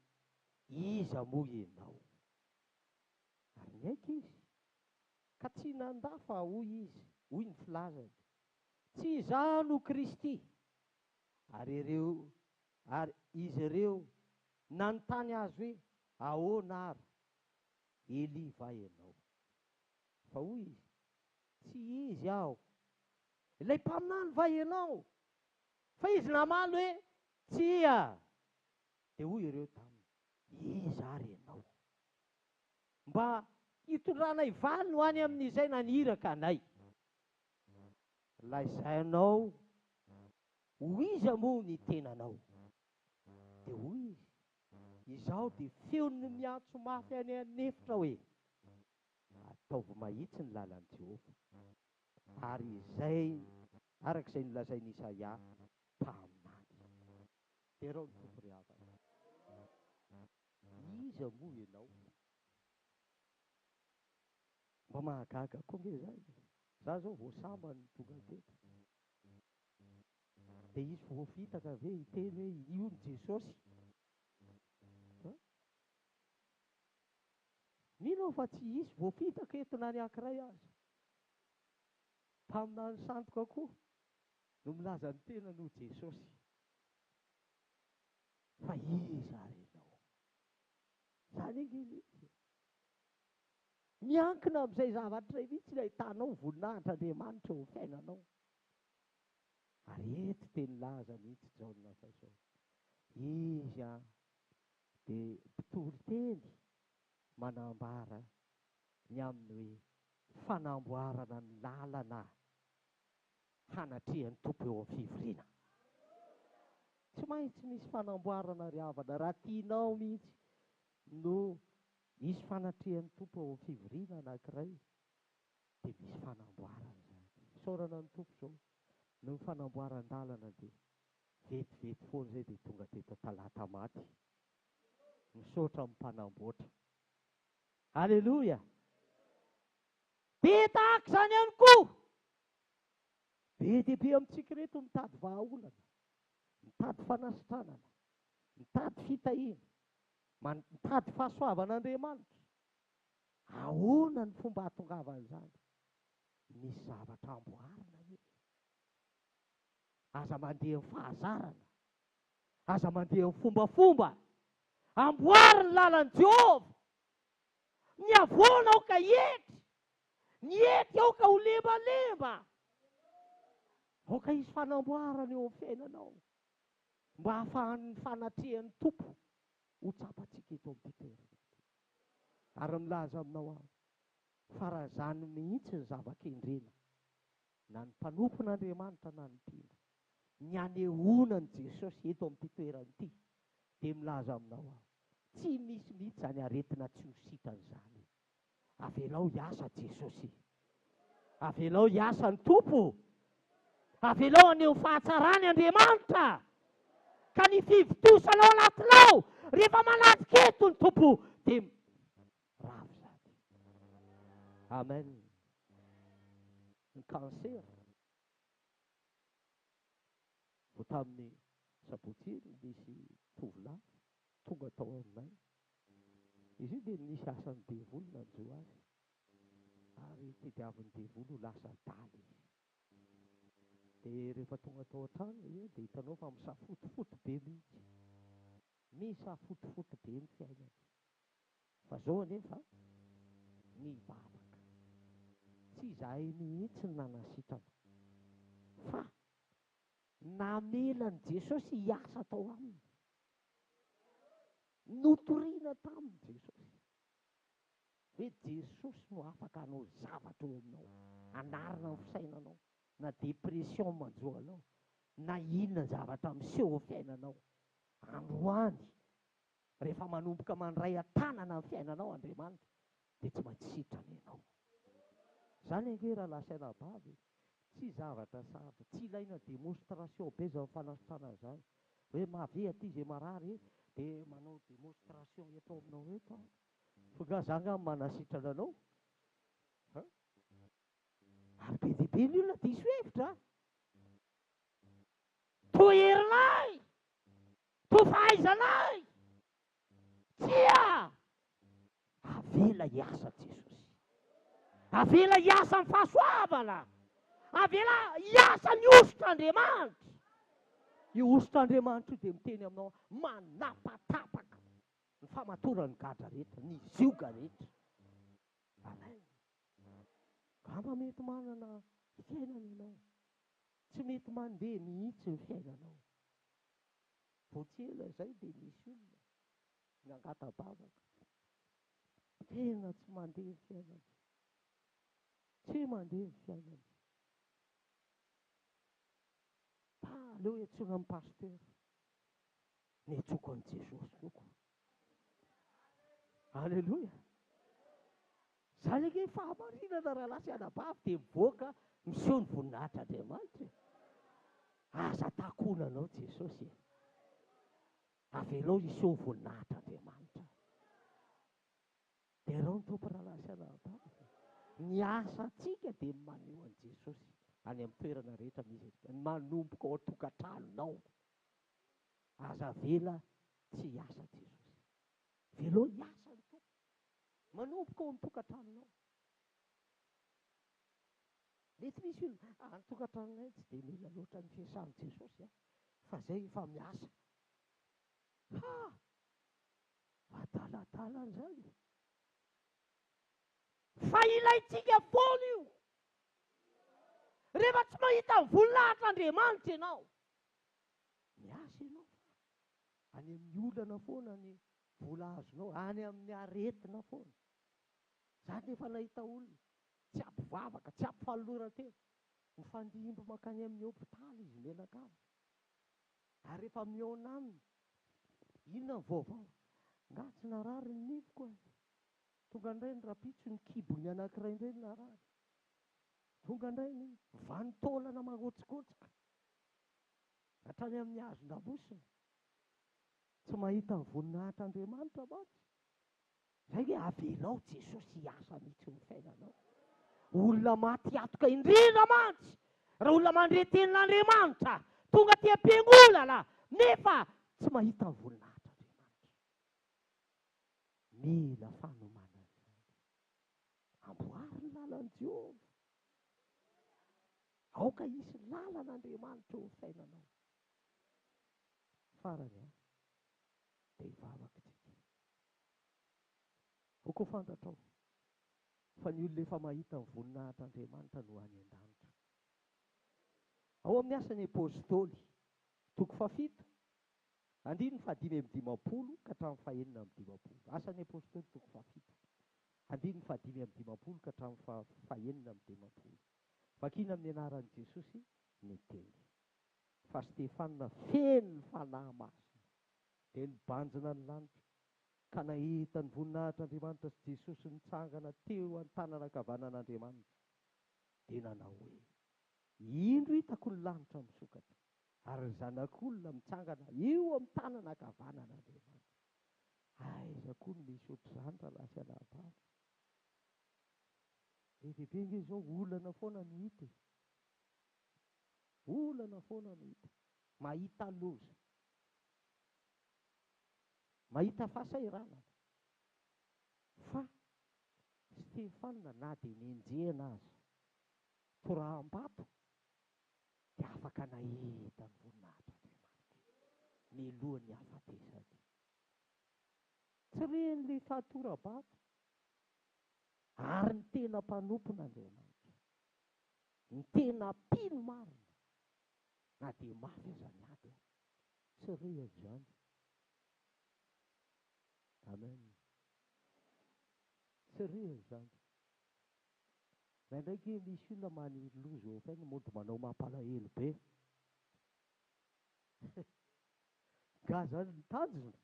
iza moa ianao? Ary niaiky izy ka tsy nandafa hoy ny filazany, tsy izaho no Kristy. Ary izy ireo nanontany azy hoe ahoana ary? Eli va ianao? Fa hoy izy, tsy izy aho. Ilay mpaminany va ianao? Fa izy namaly hoe tsy ia. Dia hoy ireo taminy, iza ary ianao? Mba hitondranay valy ho any amin'izay naniraka anay. Laizainao ho iza moa ny tenanao? Dia hoy izy, izaho dia feon'ny miantso mafy any anefitra hoe ataovy mahitsy ny lalan'i Jehova. Ary izay arak'izay nolazain'i Isaia taminany. Dia rao ny tompo ry havana. Iza moa ianao? Mba mahagaga koa nge zay. Za zao voasambany tonga teto. Dia izy voafitaka ve hiteny hoe io ny Jesosy. Mino fa tsy isy voafitaka eto na ny ankiray aza. Tamina ny sandoka koa no milaza ny tena no Jesosy. Fa iza renao? Zany angelitsy. Miankina amin'izay zavatra iray mihitsy ilay hitanao voninahitran'Andriamanitra eo fiainanao. Ary eto teny laza mihitsy zao nasa zao. Izy dia mpitory teny manambara ny amin'ny hoe fanamboarana ny lalana hanatrehan'ny tompo eo amin'ny fivoriana. Tsy maintsy misy fanamboarana ry havana raha tianao mihitsy no misy fanatrehan'ny tompo eo amin'ny fivoriana anankiray, dia misy fanamboarana zany. Saorana ny tompo zao no fanamboaran-dalana dia vetivety foana zay dia tonga teto talata maty. Misaotra amin'ny mpanamboatra. Aleloia. Be tahaka izany ihany koa. Be dia be amintsika reto mitady vahaolana, mitady fanasitranana, mitady fitahiana, mitady fahasoavan'Andriamanitra. Ahoana ny fomba hahatongavan'izany? Misy zavatra amboarina e. Aza mandeha amin'ny fahazarana, aza mandeha amin'ny fombafomba. Amboarina ny lalan'i Jehovah. Ny avoana ao ka hety, ny hety ao ka ho lembalemba. Aoka isy fanamboarana eo amin'ny fiainanao mba hahafahan'ny fanatrehan'ny tompo ho tsapantsika eto amin'ny toerana. Ary milaza aminao aho fa raha zany mihitsy ny zava-kendrena na ny mpanompon'Andriamanitra na ny mpino ny anehoana ny Jesosy eto amin'ny toerana ity, dia milaza aminao aho tsy misy mihitsy zany aretina tsy ho sitran'izany. Avelao hiasa Jesosy, avelao hiasa ny tompo, avelao aneho fahatsarany Andriamanitra. Ka ny fivotosanao anatinao rehefa manatrika eto ny tompo dia ravo zany. Amen. Ny kanser vo tamin'ny sabotsy misy tovolahy tonga tao aminay. Izy io dia nisy asan'ny devolo nanjo azy, ary tediavin'ny devolo lasa daly izy. Dia rehefa tonga tao an-trano dia hitanao fa misafotofoto be mihitsy, misafotofoto be ny fiainany. Fa zao anefa nivavaka, tsy izahay mihitsy ny nanasitrana, fa namelany Jesosy hiasa tao aminy. Notoriana taminy Jesosy hoe Jesosy no afaka hanao zavatra eo aminao, anarina ny fisainanao, na depression manjoanao, na inona zavatra miseho amin'ny fiainanao. Androany rehefa manomboka mandray an-tanana amin'ny fiainanao Andriamanitra dia tsy maintsy sitrana ianao. Zany ange raha lasaina bavy, tsy zavatra sarotra, tsy ilaina demonstration be zao fanasitrana izany hoe mavehatra izy marary dia manao demonstration eto aminao eto. Fa za nga manasitrana anao. Ary be dia be ny olona diso hevitra. Toa herinay, toa fahaizanay, tsia avela hiasa Jesosy, avela hiasa amin'ny fahasoavana, avela hiasa ny osotr'Andriamanitra. Io osotr'Andriamanitra io dia miteny aminao manapatapaka ny famatorany gadra rehetra, ny zioga rehetra. Amen. Gamba mety manana fiainana ianao, tsy mety mandeha mihitsy ny fiainanao. Votsy ela izay dia misy olona nangatabavaka, tena tsy mandeha ny fiainana, tsy mandeha ny fiainana. Aleo hiantsoana amin'ny pasteur, niantsoako an'i Jesosy loko. Aleloia. Zany ake fahamarinana raha lasa anabavy dia mivoaka miseho ny voninahitra Andriamanitra. Aza takonanao Jesosy, avelao hiseho voninahitra Andriamanitra. Dia rao ny tompo raha lasa anabavy. Ny asantsika dia maneho an' Jesosy any amin'ny toerana rehetra misy antsika. Manomboka ao tokantranonao. Aza vela tsy hiasa Jesosy. Velao hiasa ny tompo. Manomboka ao amin'ny tokantranonao. Mety misy olona ny tokantranonay tsy dia mila loatra ny fiasan'i Jesosy fa zay efa miasa. Adaladala an'izany. Fa ilaitsika foana io. Rehefa tsy mahita ny voninahitran'Andriamanitra ianao, miasa ianao. Any amin'ny olana foana ny vola azonao, any amin'ny aretina foana. Zany efa nahita olona tsy ampivavaka, tsy ampifalorantena, mifandimby makany amin'ny hôpitaly izy menakava. Ary rehefa mihaona aminy, inona ny vaovao? Nga tsy narary ny nifiko ahy. Tonga indray ny rapitso ny kibony anankiray indray narary. Tonga indray ny vanitaolana magotsikotsika hatrany amin'ny hazon-dabosina. Tsy mahita ny voninahitr'Andriamanitra mantsy. Zay hoe avelao Jesosy hiasa mihitsy ny fiainanao. Olona maty atoka indrindra mantsy. Raha olona mandre tenin'Andriamanitra, tonga ty am-piangolana, nefa tsy mahita ny voninahitr'Andriamanitra. Mila fanomana izany. Amboary ny lalan'i Jehovah. Aoka hisy lalan'Andriamanitra eo amin'ny fiainanao. Farany dia hivavaka tsika. Hoko fantatrao fa ny olona efa mahita ny voninahitr'Andriamanitra no any an-danitra. Ao amin'ny asan'ny apôstôly, toko 7, 5:5 ka hatramin'ny 6:20. Asan'ny apôstôly toko 7, 5:5 ka hatramin'ny 6:20. Vakina amin'ny anaran'i Jesosy ny teny. Fa Stefanina feno ny fanahy masina dia nibanjina ny lanitra ka nahita ny voninahitr'Andriamanitra sy Jesosy nitsangana teo an-tanana ankavanan'Andriamanitra. Dia nanao hoe, indro hitako ny lanitra misokatra ary ny zanak'olona mitsangana eo amin'ny tanana ankavanan'Andriamanitra. Aiza koa no misy ohatr'izany raha sy alahadala. Bebe nge izao olana foana no hita. Olana foana no hita. Mahita loza. Mahita fahasahiranana. Fa Stefanina na dia nenjehana azy toram-bato dia afaka nahita ny voninahitran'Andriamanitra mialohan'ny hafatesany. Tsy ren'ilay fahatora-bato ary ny tena mpanompon'Andriamanitra, ny tena mpino marina, na dia mafy azany aby aho, tsy rehany izany. Amen. Tsy rehany izany. Ndraindraiky misy olona maniloza eo faina mody manao mampalahelo be. Ga zany ny tanjona.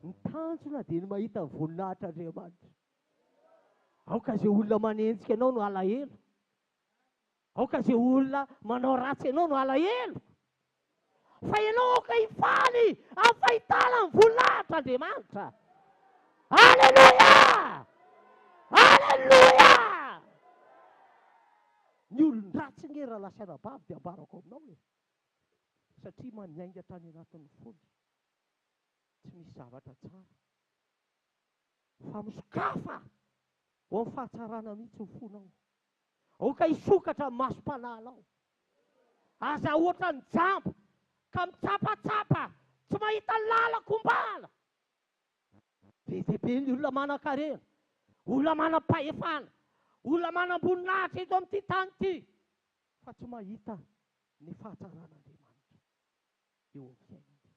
Ny tanjona dia ny mahita ny voninahitr'Andriamanitra. Aoka izay olona manenjika anao no alahelo. Aoka izay olona manao ratsy anao no alahelo. Fa ianao aoka hifaly amin'ny fahitana ny voninahitr'Andriamanitra. Alleluia! Alleluia! Ny olon-dratsy nge raha lasa anabavy dia ambarako aminao e. Satria maniainga tany anatin'ny fony. Tsy misy zavatra tsara. Fa misokafa ho amin'ny fahatsarana mihitsy ny fonao. Aoka hisokatra amin'ny masom-panahinao. Aza ohatra ny jamba ka mitsapatsapa, tsy mahita lalako mbala. Be ny olona manan-karena, olona manam-pahefana, olona manam-boninahitra eto amin'ity tany ity, fa tsy mahita ny fahatsaran'Andriamanitra eo amin'ny fiainana.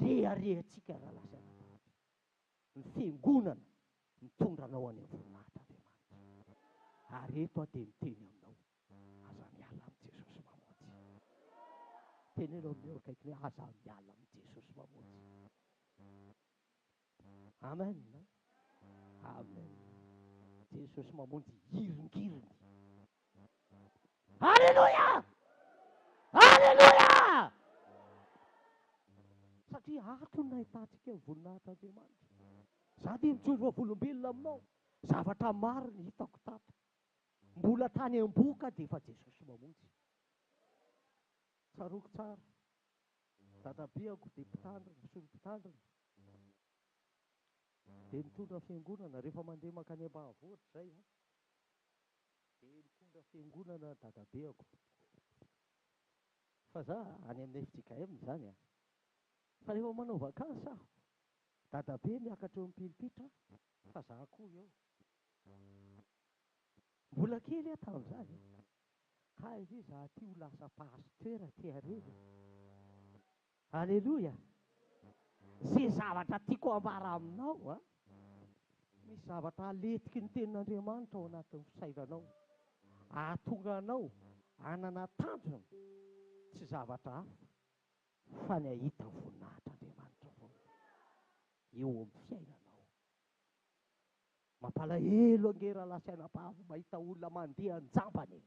Reharehantsika raha lasa anabavy. Ny fiangonana mitondra anao any amin'ny voninahitr'Andriamanitra. Ary eto aho dia miteny aminao, aza miala amin'ny Jesosy mamotsy. Tenenao amin'io akaiky hoe aza miala amin'ny Jesosy mamotsy. Amen. Amen. Jesosy mamonjy hirongirony. Alleluia! Alleluia! Satria ato ny nahitantsika ny voninahitr'Andriamanitra. Za dia mijoro volombelona aminao. Zavatra maro ny hitako tato. Mbola tany am-boka dia efa Jesosy mamonjy. Tsaroko tsara. Dadabeako dia mpitandrina, misolo mpitandrina. Dia mitondra fiangonana rehefa mandeha makany ambanivohitra zay a. Dia mitondra fiangonana dadabeako. Fa za any amin'ny FJKM zany a. Fa rehefa manao vakansy aho, dadabe miakatra eo am-pilipitra, fa za koa eo. Mbola kely aho tamin'izany. Hay ve za ty ho lasa pasteur ty arena. Alleluia. Zay zavatra tiako ambara aminao a. Misy zavatra aletiky ny tenin'Andriamanitra ao anatin'ny fisainanao. Ahatonga anao hanana tanjona. Tsy zavatra hafa fa ny ahita voninahitr'Andriamanitra foana eo amin'ny fiainanao. Mampalahelo angera lasaina-pavo mahita olona mandeha anjambany.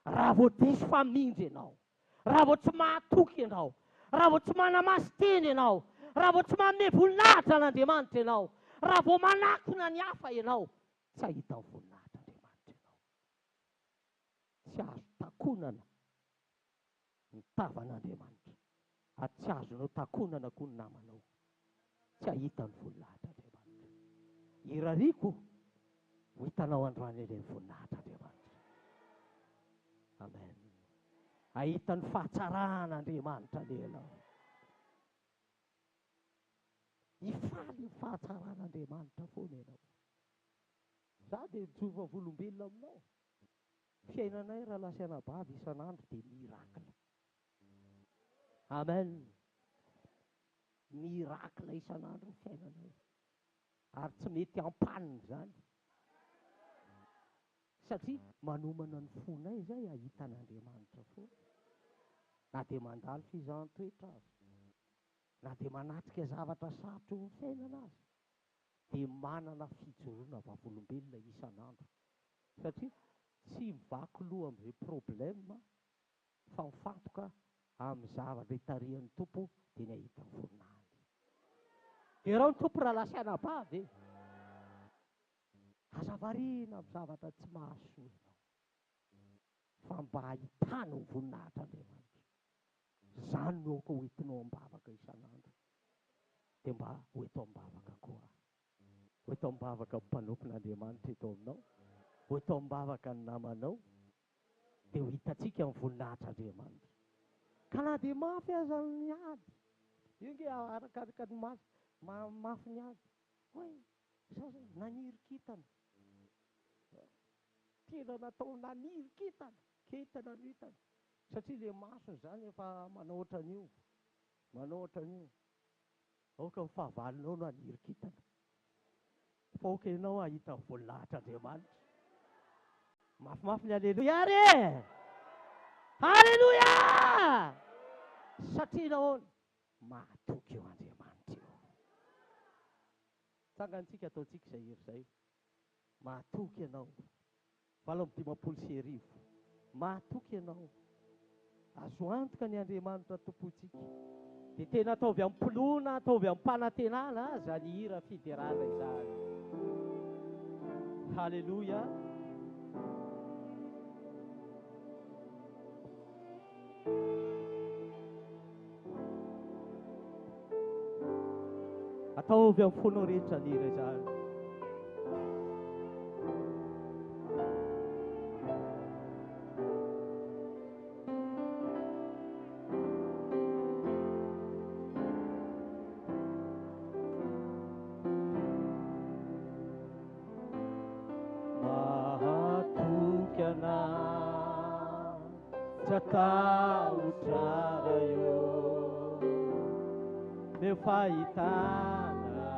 Raha vao diso famindry ianao, raha vao tsy mahatoky ianao, raha vao tsy manamaso teny ianao, raha vao tsy manome voninahitra an'Andriamanitra ianao, raha vao manakona ny hafa ianao, tsy ahita voninahitr'Andriamanitra ianao. Tsy azo takonana ny tavan'Andriamanitra, ary tsy azonao takonana koa ny namanao. Tsy ahita ny voninahitr'Andriamanitra. Irariko ho hitanao androany ilay voninahitr'Andriamanitra. Amen. Ahita ny fahatsarahan'Andriamanitra lehilahy. Hifaly ny fahatsarahan'Andriamanitra foana ianao. Za dia mijova volombelona aminao. Fiainanay raha lasaina-bavy isan'andro dia mirakla. Amen. Mirakla isan'andro ny fiainanay. Ary tsy mety ampanina izany. Satria manomana ny fonay izay ahitan'Andriamanitra foana. Na dia mandalo fizahan-toetra azy, na dia manatrika zavatra sarotra eo amin'ny fiainana azy, dia manana fijoroana vavolombelona isan'andro. Satria tsy mivaky loha amin'izay problème fa mifantoka amin'ny zavatra hitarihan'ny tompo dia ny ahita ny voninahiny. Dia raha ny tompo raha lasaina-bavy e, aza variana amin'ny zavatra tsy mahasoa ianao, fa mba ahitana ny voninahitr'Andriamanitra. Zany no aoka hoentinao am-bavaka isan'andro. Dia mba hoeto am-bavaka koa. Hoeto am-bavaka ny mpanompon'Andriamanitra eto aminao. Hoeto am-bavaka ny namanao. Dia ho hitantsika ny voninahitr'Andriamanitra. Ka na dia mafy aza ny ady. Io nge arakaraka ny mafy ny ady. Hoe, sasa naniry kitana. Tena natao naniry kitana. Ketana ny hitana. Satria ilay masony zany efa manao ohatran'io. Manao ohatran'io. Aoka ny fahavalinao naniry kitana. Fa oka ianao ahita voninahitr'Andriamanitra. Mafimafy ny alleluia re! Alleluia! Satria nahoana? Mahatoky eo Andriamanitra eo. Tsangantsika ataontsika izay hery izay. Mahatoky ianao. 80 mahatoky ianao. Azo antoka ny Andriamanitra tompontsika. Dia tena ataovy amin'ny mpilona, ataovy amin'ny mpanantenana aza ny hira fiderana izany. Halleluia. Ataovy amin'ny fonao rehetra ny hira izany. Atao tsara eo meu fahitana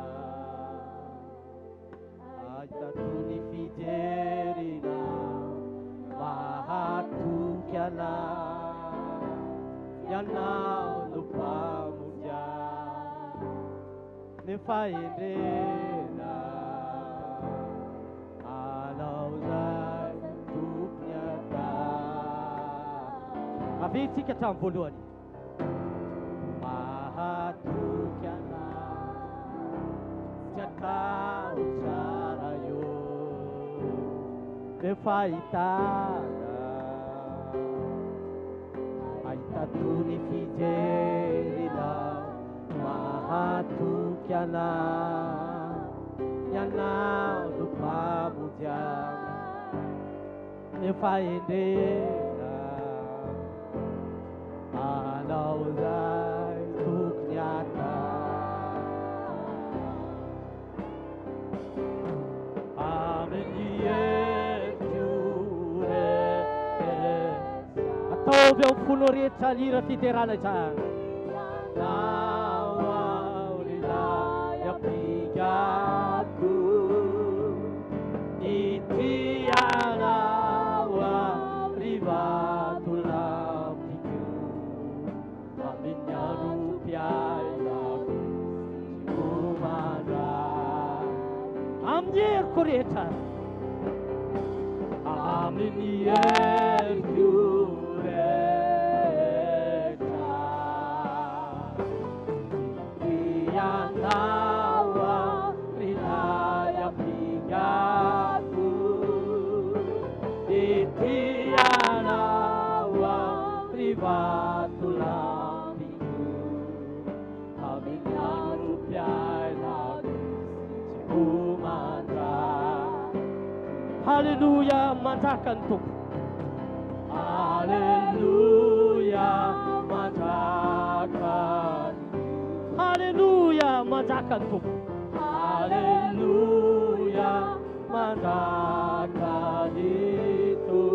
ahita toy ny fijerina mahatoky anahy ianao no mpamonjy meu fahendrena anao zay tompony avitsika hatramin'ny voalohany. Mahatoky anahy tsy atao tsara eo fahitana, ahita toy ny fijerinao mahatoky anao, ianao no mpamonjy ahy, nefa endrena anao zay tokony atao. Amin'ny endriko rehetra ataovy ao folo rehetra lira fiterana izany. Nao ao lehilahy ampigako, nitianao rivato lampiko, amin'ny anom-piainako tsy homandray. Amin'ny heriko rehetra, amin'ny heriko rehetra, nitianao lehilahy ampigako, nitianao rivato lampiko, amin'ny anom-piainako tsy homandray. Haleluya, manjaka ny tompo. Haleluya, manjaka. Haleluya, manjaka ny tompo. Haleluya, manjaka ny tompo.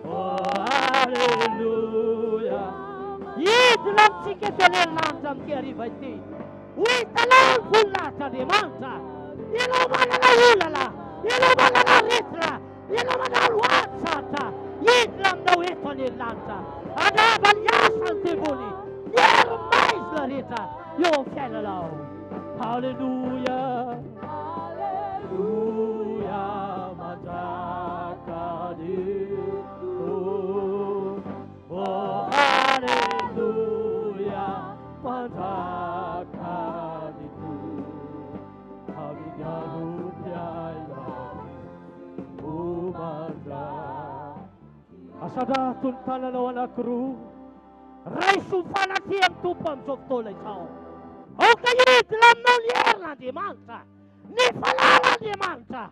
Oh, haleluya. Idina amintsika fianelanitra amin'ity hariva ity. Ho hitanao ny voninahitran'Andriamanitra. Ianao manana olana, ianao manana rehetra, ianao manana lohatsatra. Idina aminao eto anelanitra. Andrava ny asany devony, ny herim-maizina rehetra eo amin'ny fiainanao. Haleluya, haleluya, manjaka ny tompo. Oh, haleluya, manjaka ny tompo. Amin'ny anom-piainako homandray. Asarato ny tananao anankiroa, raiso ny fanatỳ amin'ny tompo amin'izao fotoana izao. Aoka idina aminao ny herin'Andriamanitra, ny falalan'Andriamanitra,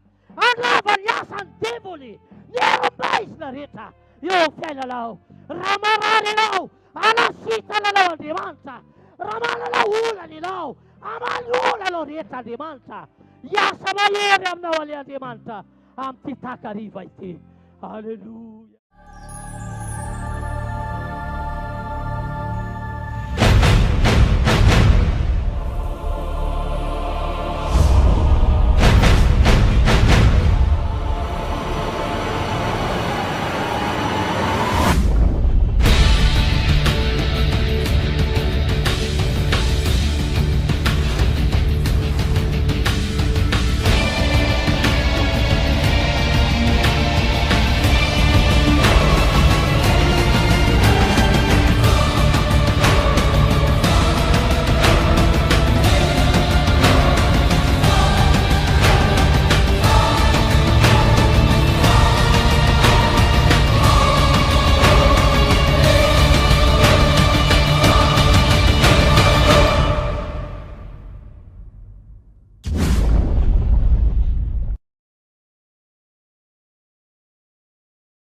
andrava ny asan'ny devony, ny herim-maizina rehetra eo amin'ny fiainanao. Raha marary ianao, anasitana anao Andriamanitra. Raha manana olana ianao, amaly olana rehetra Andriamanitra. Iasa mahery aminao ale Andriamanitra amin'ity takariva ity. Haleluya.